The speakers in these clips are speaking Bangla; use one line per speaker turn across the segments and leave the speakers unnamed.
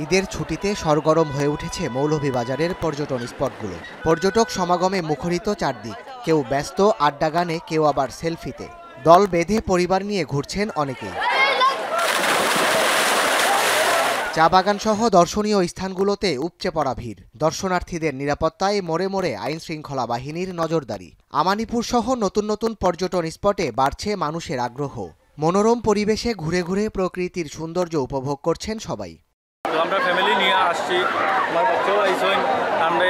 ঈদের ছুটিতে সরগরম হয়ে উঠেছে মৌলভীবাজারের পর্যটন স্পটগুলো। পর্যটক সমাগমে মুখরিত চারদিক, কেউ ব্যস্ত আড্ডা গানে, কেউ আবার সেলফিতে। দল বেঁধে পরিবার নিয়ে ঘুরছেন অনেকেই। চা বাগান সহ দর্শনীয় স্থানগুলোতে উপচে পড়া ভিড়। দর্শনার্থীদের নিরাপত্তায় মোড়ে মোড়ে আইন শৃঙ্খলা বাহিনীর নজরদারি। আমানিপুর সহ নতুন নতুন পর্যটন স্পটে বাড়ছে মানুষের আগ্রহ। মনোরম পরিবেশে ঘুরে ঘুরে প্রকৃতির সৌন্দর্য উপভোগ করছেন সবাই।
আমরা ফ্যামিলি নিয়ে আসছি, আমার বাচ্চাও আইসেন, আমরা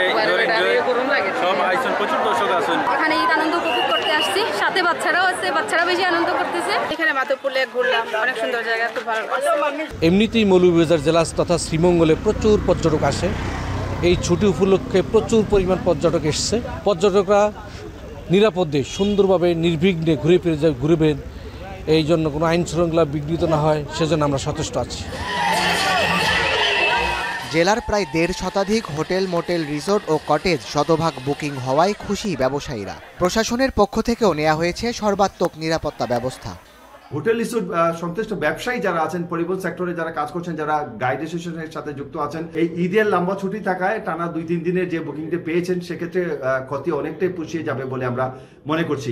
সব আইসেন, প্রচুর দর্শক আছেন।
এখানে ঈদ আনন্দ উপভোগ করতে আসছি, সাথে বাচ্চারাও আছে, বাচ্চারা বেশি আনন্দ করতেছে। এখানে মাধবপুর লেক ঘুরলাম, অনেক সুন্দর জায়গা, খুব ভালো লাগছে।
এমনিতেই মৌলভীবাজার জেলা তথা শ্রীমঙ্গলে প্রচুর পর্যটক আসে। এই ছুটি উপলক্ষে প্রচুর পরিমাণ পর্যটক এসছে। পর্যটকরা নিরাপদে সুন্দরভাবে নির্বিঘ্নে ঘুরবেন, এই জন্য কোনো আইন শৃঙ্খলা বিঘ্নিত না হয় সেজন্য আমরা সচেষ্ট আছি।
জেলার প্রায় 1.5 শতাধিক হোটেল, মোটেল, রিসোর্ট ও কটেজ শতভাগ বুকিং হওয়ায় খুশি ব্যবসায়ীরা। প্রশাসনের পক্ষ থেকেও নেওয়া হয়েছে সর্বাত্মক নিরাপত্তা ব্যবস্থা।
হোটেল রিসোর্ট সংশ্লিষ্ট ব্যবসায়ী যারা আছেন, পরিবহন সেক্টরে যারা কাজ করছেন, যারা গাইড অ্যাসোসিয়েশনের সাথে যুক্ত আছেন, এই ঈদের লম্বা ছুটি থাকায় টানা 2-3 দিনের যে বুকিংটা পেয়েছেন, সেক্ষেত্রে ক্ষতি অনেকটাই পুষিয়ে যাবে বলে আমরা মনে করছি।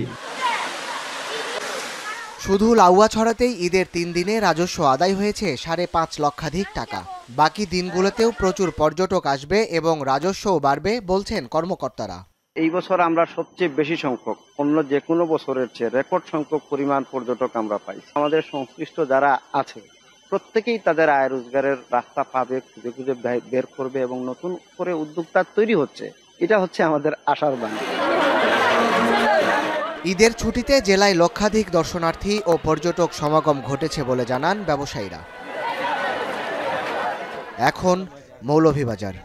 শুধু লাউয়াছড়াতেই ঈদের 3 দিনে রাজস্ব আদায় হয়েছে 5.5 লক্ষাধিক টাকা। বাকি দিনগুলোতেও প্রচুর পর্যটক আসবে এবং রাজস্বও বাড়বে বলছেন কর্মকর্তারা।
এই বছর আমরা সবচেয়ে বেশি সংখ্যক, অন্য যে কোনো বছরের চেয়ে রেকর্ড সংখ্যক পরিমাণ পর্যটক আমরা পাই। আমাদের সংশ্লিষ্ট যারা আছে প্রত্যেকেই তাদের আয় রোজগারের রাস্তা পাবে, খুঁজে খুঁজে বের করবে এবং নতুন করে উদ্যোক্তা তৈরি হচ্ছে। এটা হচ্ছে আমাদের আশার বাণী।
ঈদের ছুটিতে জেলায় লক্ষাধিক দর্শনার্থী ও পর্যটক সমাগম ঘটেছে বলে জানান ব্যবসায়ীরা। এখন মৌলভীবাজার।